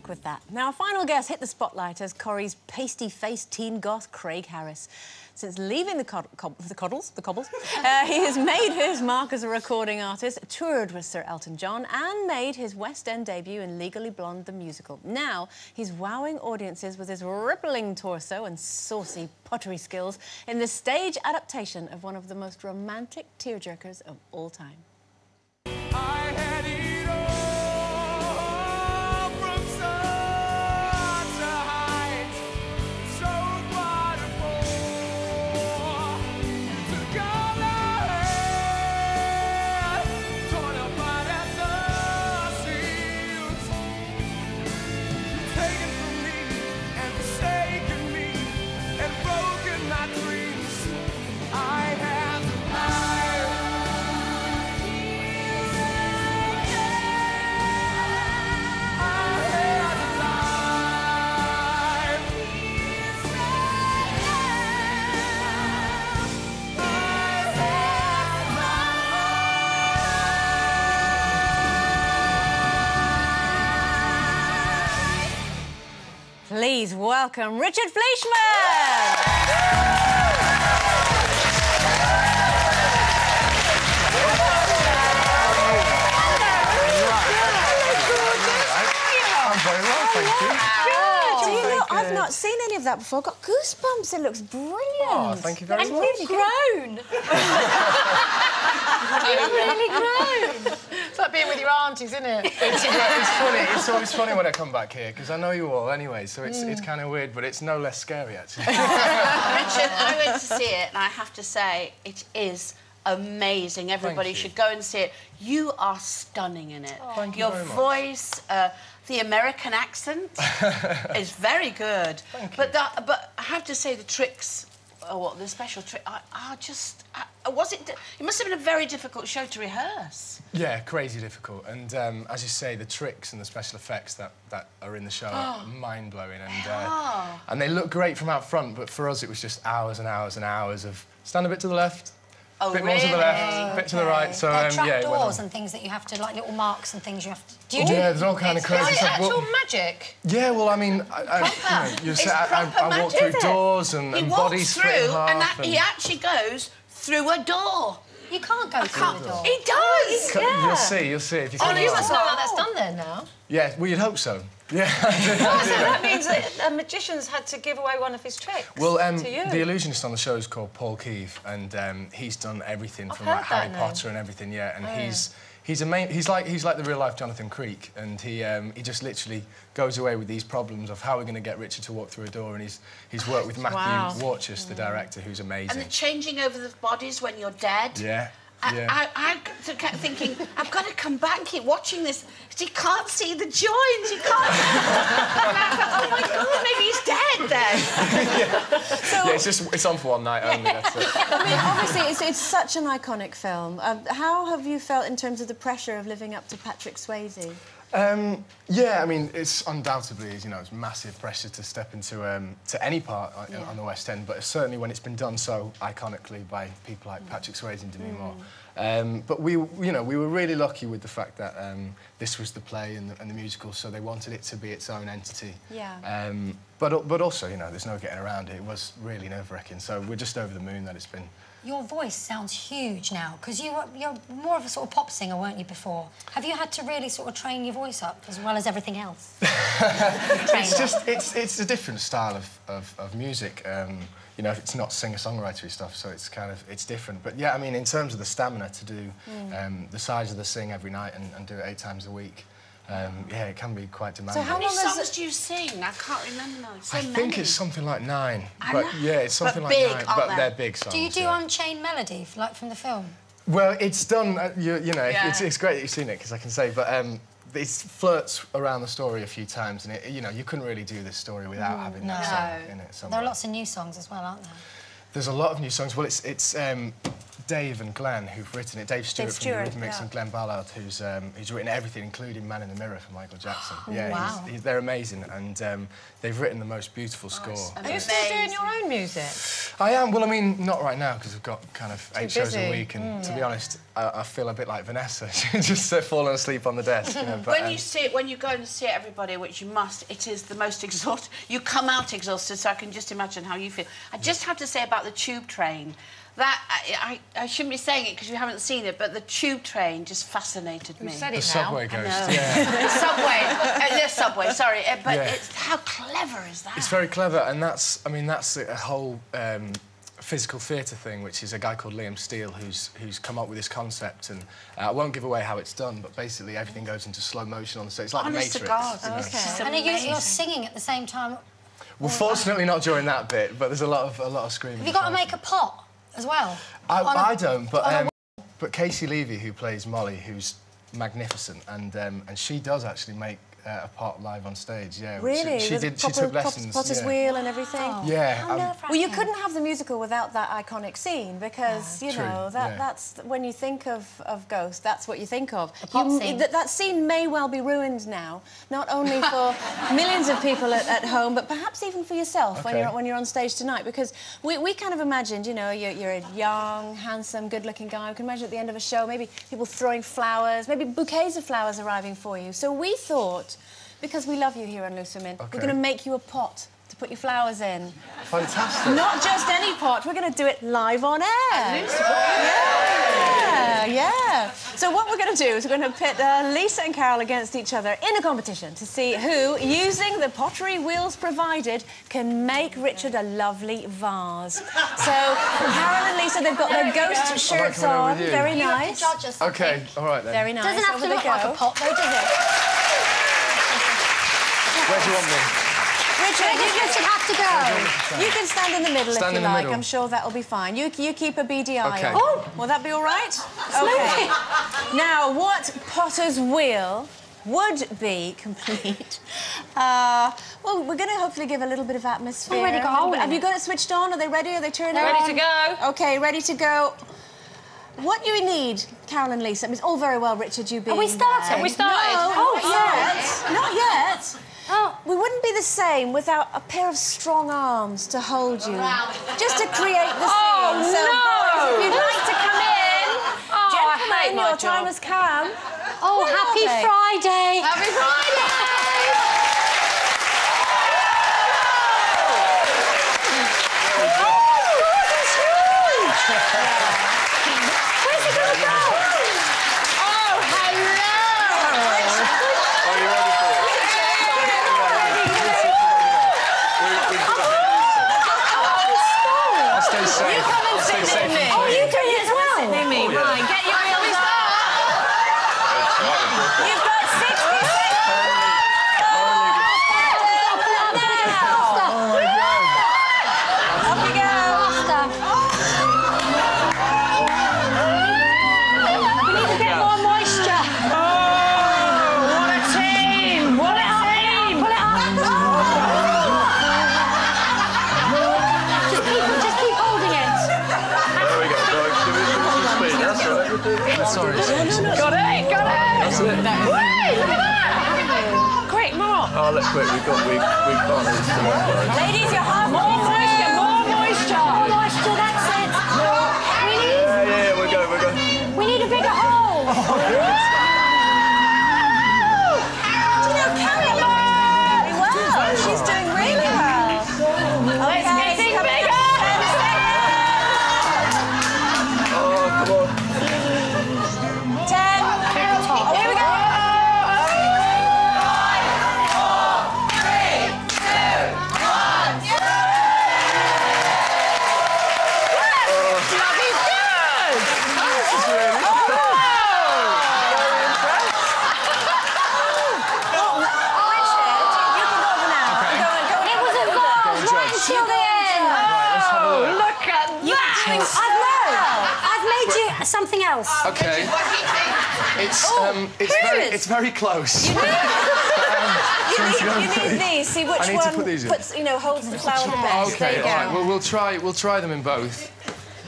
luck with that. Now, our final guest hit the spotlight as Corrie's pasty-faced teen goth Craig Harris. Since leaving the Cobbles, he has made his mark as a recording artist, toured with Sir Elton John and made his West End debut in Legally Blonde the musical. Now, he's wowing audiences with his rippling torso and saucy pottery skills in the stage adaptation of one of the most romantic tearjerkers of all time. Please welcome Richard Fleeshman! I'm very well, thank you. Do you know, I've not seen any of that before. I've got goosebumps. It looks brilliant. Oh, thank you very much. And you've grown. You've really grown. It's like being with your aunties, isn't it? It's funny. It's always funny when I come back here because I know you all anyway, so it's kind of weird, but it's no less scary actually. Richard, I went to see it, and I have to say it is amazing. Everybody should go and see it. You are stunning in it. Thank you Your very much. voice, the American accent is very good. Thank you. But I have to say the tricks, the special trick, are just. Was it? It must have been a very difficult show to rehearse. Yeah, crazy difficult. And as you say, the tricks and the special effects that are in the show are mind-blowing. And they look great from out front, but for us it was just hours and hours and hours of stand a bit to the left, Oh, bit more to the left, bit to the right. So like yeah, doors and things that you have to, like little marks and things you have to. Do you do? Yeah, there's all kind of crazy Is it stuff. actual magic? Yeah, well, I mean, I walk through doors and bodies split in half. He actually goes through a door. You can't go through the door. He does. Yeah. You'll see if you come You must know how that's done then now. Yeah, well, you'd hope so. Yeah. So that means that magicians had to give away one of his tricks well, to you. the illusionist on the show is called Paul Keeve, and he's done everything from like Harry Potter and everything. Yeah, and he's like the real life Jonathan Creek, and he just literally goes away with these problems of how we're going to get Richard to walk through a door, and he's worked with Matthew Warchus, the director, who's amazing. And the changing over the bodies when you're dead. Yeah. I kept thinking, I've got to come back and keep watching this. He can't see the joins. He can't. And I thought, oh my God, maybe he's dead then. Yeah, it's on for one night only. That's it. I mean, obviously, it's such an iconic film. How have you felt in terms of the pressure of living up to Patrick Swayze? Yeah, I mean, it's undoubtedly, it's massive pressure to step into to any part on the West End, but certainly when it's been done so iconically by people like Patrick Swayze and Demi Moore. But we were really lucky with the fact that this was the play and the musical, so they wanted it to be its own entity. Yeah. But also, there's no getting around it. It was really nerve-wracking, so we're just over the moon that it's been. Your voice sounds huge now, because you're more of a sort of pop singer, weren't you, before? Have you had to really sort of train your voice up, as well as everything else? It's a different style of music. It's not singer-songwritery stuff, so it's different. But yeah, I mean, in terms of the stamina to do the size of the sing every night and do it 8 times a week, yeah, it can be quite demanding. So how many songs do you sing? I can't remember now. I think it's something like 9. But yeah, it's something like 9. But they're big songs. Do you do Unchained Melody, like from the film? Well, it's done. It's great that you've seen it, because I can say, but it flirts around the story a few times, and you couldn't really do this story without having that song in it somewhere. There are lots of new songs as well, aren't there? There's a lot of new songs. Well, it's Dave and Glenn who've written it. Dave Stewart from the Rhythmics and Glenn Ballard who's written everything, including Man in the Mirror for Michael Jackson. Yeah, wow. They're amazing, and they've written the most beautiful score. Are you still doing your own music? I am. Well, I mean, not right now because I've got kind of 8 shows a week, and to be honest, I feel a bit like Vanessa, just falling asleep on the desk. You know, but, when you see it, when you go and see everybody, which you must, it is the most exhausting. You come out exhausted, so I can just imagine how you feel. I just have to say about the tube train. That I shouldn't be saying it because you haven't seen it, but the tube train just fascinated me. You said it the now. subway ghost, the subway, sorry, but it's, how clever is that? It's very clever, and that's a whole physical theatre thing, which is a guy called Liam Steele who's come up with this concept, and I won't give away how it's done, but basically everything goes into slow motion on the stage. It's like the Matrix. And you're singing at the same time. Well, fortunately not during that bit, but there's a lot of screaming. Have you got to make a pot as well? I don't, but Casey Levy, who plays Molly, who's magnificent, and she does actually make a pot live on stage. Yeah, really? She took lessons. Potter's Wheel and everything. Oh. Yeah. Well, you couldn't have the musical without that iconic scene because you know that's when you think of Ghost, that's what you think of. That scene may well be ruined now, not only for millions of people at home, but perhaps even for yourself when you're on stage tonight. Because we kind of imagined, you know, you're a young, handsome, good-looking guy. We can imagine at the end of a show, maybe people throwing flowers, maybe bouquets of flowers arriving for you. So we thought, because we love you here on Looserman, we're going to make you a pot to put your flowers in. Fantastic. Not just any pot, we're going to do it live on air. Yeah. So what we're going to do is we're going to pit Lisa and Carol against each other in a competition to see who, using the pottery wheels provided, can make Richard a lovely vase. So Carol and Lisa, they've got their ghost shirts on. Very nice. OK, all right then. Very nice. Doesn't have to look like a pot, though, does it? Where do you want me? Richard, you should have to go. You can stand in the middle stand if you in like. Middle. I'm sure that'll be fine. You keep a beady eye on. Oh! Will that be all right? OK. Now, what Potter's wheel would be complete? Well, we're going to hopefully give a little bit of atmosphere. Already got a hole in Have you it. got it switched on? Are they ready? Are they turning on? Ready to go. OK, ready to go. What you need, Carol and Lisa, it's all very well, Richard, you being Are we starting? there. We started. No, not yet. Oh. We wouldn't be the same without a pair of strong arms to hold you, just to create the scene. So, boys, if you'd like to come in, gentlemen, your time has come. Oh, happy Friday! Happy Friday! Sorry. Got it! That's it. Wait, look at that! Quick, more! Oh, look, quick, we've got Ladies, you're half More moisture, more moisture! More moisture, that's it. Yeah, we're going. We need a bigger hole. Do you know Carol very well? She's doing really well. Let's get it bigger! Oh, come on. 10. Oh, here we go. 'Til the end. Oh, look at that! I've made you something else. OK. It's very close. You need these. See which one puts, holds the flower the best. OK, there you go. all right. Well, we'll try them in both.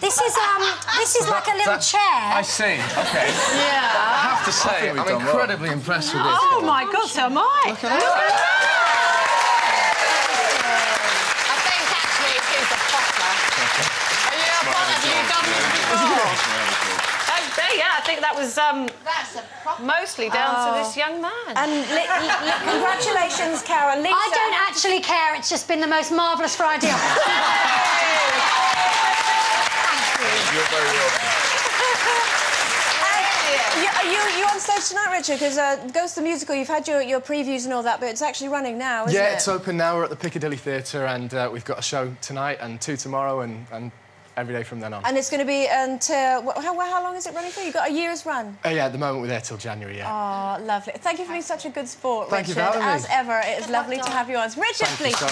This is like a little chair. I see. Okay. Yeah. I have to say, I'm I'm incredibly impressed with this. Oh my God, so am I. Look at that. I think actually he's a poplar. Have you done this before? Yeah, I think that was That's a proper... mostly down to this young man. And congratulations, Karen. Lisa. I don't actually care. It's just been the most marvellous Friday. You're very welcome. Are you on stage tonight, Richard? Because Ghost the Musical, you've had your previews and all that, but it's actually running now, isn't it? Yeah, it's open now. We're at the Piccadilly Theatre, and we've got a show tonight and 2 tomorrow, and every day from then on. And it's going to be until... How long is it running for? You've got a year's run? Yeah, at the moment we're there till January, yeah. Oh, lovely. Thank you for being such a good sport, Thank you Richard. for having me. As ever, it is lovely to have you on. Richard Fleeshman.